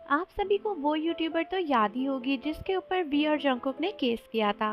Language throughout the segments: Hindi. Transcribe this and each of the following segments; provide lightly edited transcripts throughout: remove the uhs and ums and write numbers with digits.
आप सभी को वो यूट्यूबर तो याद ही होगी जिसके ऊपर वी और जंगकुक ने केस किया था।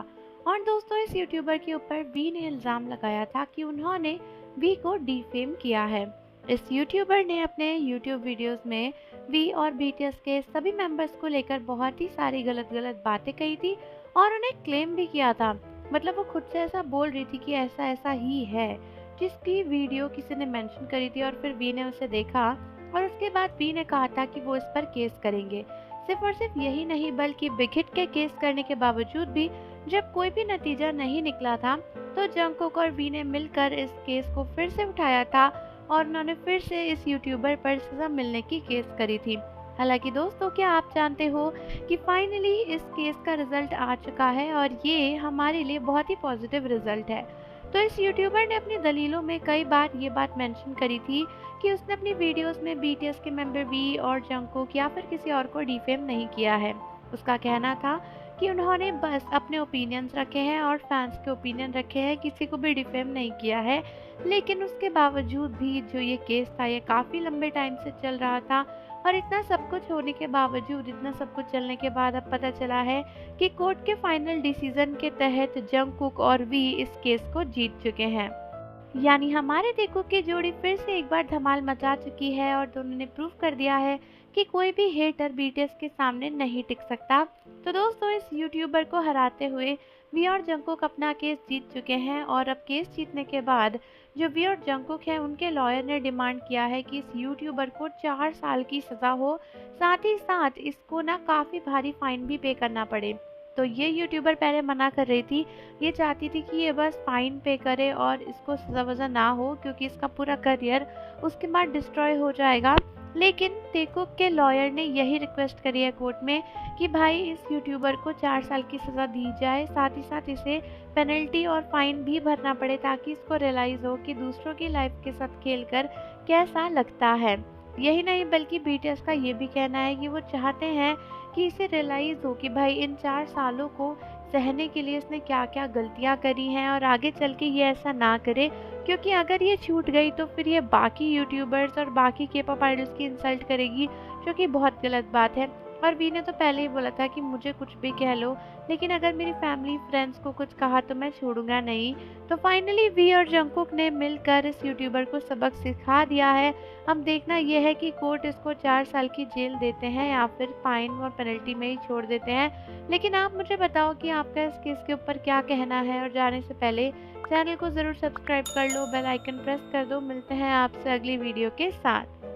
और दोस्तों, इस यूट्यूबर के ऊपर वी ने इल्ज़ाम लगाया था कि उन्होंने वी को डिफेम किया है। इस यूट्यूबर ने अपने यूट्यूब वीडियोस में वी और बीटीएस के सभी मेंबर्स को लेकर बहुत ही सारी गलत गलत बातें कही थी और उन्हें क्लेम भी किया था। मतलब वो खुद से ऐसा बोल रही थी कि ऐसा ऐसा ही है, जिसकी वीडियो किसी ने मेंशन करी थी और फिर वी ने उसे देखा और उसके बाद वी ने कहा था कि वो इस पर केस करेंगे। सिर्फ और सिर्फ यही नहीं, बल्कि बिग हिट के केस करने के बावजूद भी जब कोई भी नतीजा नहीं निकला था, तो जंगकुक और वी ने मिलकर इस केस को फिर से उठाया था और उन्होंने फिर से इस यूट्यूबर पर सजा मिलने की केस करी थी। हालांकि दोस्तों, क्या आप जानते हो कि फाइनली इस केस का रिजल्ट आ चुका है और ये हमारे लिए बहुत ही पॉजिटिव रिजल्ट है। तो इस यूट्यूबर ने अपनी दलीलों में कई बार ये बात मेंशन करी थी कि उसने अपनी वीडियोस में बीटीएस के मेंबर वी और जंगकुक या फिर किसी और को डिफेम नहीं किया है। उसका कहना था कि उन्होंने बस अपने ओपिनियंस रखे हैं और फैंस के ओपिनियन रखे हैं, किसी को भी डिफेम नहीं किया है। लेकिन उसके बावजूद भी जो ये केस था, ये काफ़ी लंबे टाइम से चल रहा था और इतना सब कुछ होने के बावजूद, इतना सब कुछ चलने के बाद अब पता चला है कि कोर्ट के फाइनल डिसीजन के तहत जंगकुक और वी इस केस को जीत चुके हैं। यानी हमारे देखो की जोड़ी फिर से एक बार धमाल मचा चुकी है और दोनों ने प्रूव कर दिया है कि कोई भी हेटर बीटीएस के सामने नहीं टिक सकता। तो दोस्तों, इस यूट्यूबर को हराते हुए वी और जंगकुक अपना केस जीत चुके हैं और अब केस जीतने के बाद जो वी और जंगकुक हैं, उनके लॉयर ने डिमांड किया है कि इस यूट्यूबर को 4 साल की सज़ा हो, साथ ही साथ इसको ना काफ़ी भारी फाइन भी पे करना पड़े। तो ये यूट्यूबर पहले मना कर रही थी, ये चाहती थी कि ये बस फाइन पे करे और इसको सज़ा वज़ा ना हो, क्योंकि इसका पूरा करियर उसके बाद डिस्ट्रॉय हो जाएगा। लेकिन टेकुक के लॉयर ने यही रिक्वेस्ट करी है कोर्ट में कि भाई इस यूट्यूबर को 4 साल की सज़ा दी जाए, साथ ही साथ इसे पेनल्टी और फाइन भी भरना पड़े, ताकि इसको रियलाइज़ हो कि दूसरों की लाइफ के साथ खेलकर कैसा लगता है। यही नहीं, बल्कि बीटीएस का ये भी कहना है कि वो चाहते हैं कि इसे रियलाइज़ हो कि भाई इन 4 सालों को सहने के लिए इसने क्या-क्या गलतियाँ करी हैं और आगे चल के ये ऐसा ना करे, क्योंकि अगर ये छूट गई तो फिर ये बाकी यूट्यूबर्स और बाकी के-पॉप आइडल्स की इंसल्ट करेगी, जो कि बहुत गलत बात है। और वी ने तो पहले ही बोला था कि मुझे कुछ भी कह लो, लेकिन अगर मेरी फैमिली फ्रेंड्स को कुछ कहा तो मैं छोड़ूंगा नहीं। तो फाइनली वी और जंगकुक ने मिलकर इस यूट्यूबर को सबक सिखा दिया है। अब देखना यह है कि कोर्ट इसको 4 साल की जेल देते हैं या फिर फाइन और पेनल्टी में ही छोड़ देते हैं। लेकिन आप मुझे बताओ कि आपका इस केस के ऊपर क्या कहना है, और जाने से पहले चैनल को ज़रूर सब्सक्राइब कर लो, बेल आइकन प्रेस कर दो। मिलते हैं आपसे अगली वीडियो के साथ।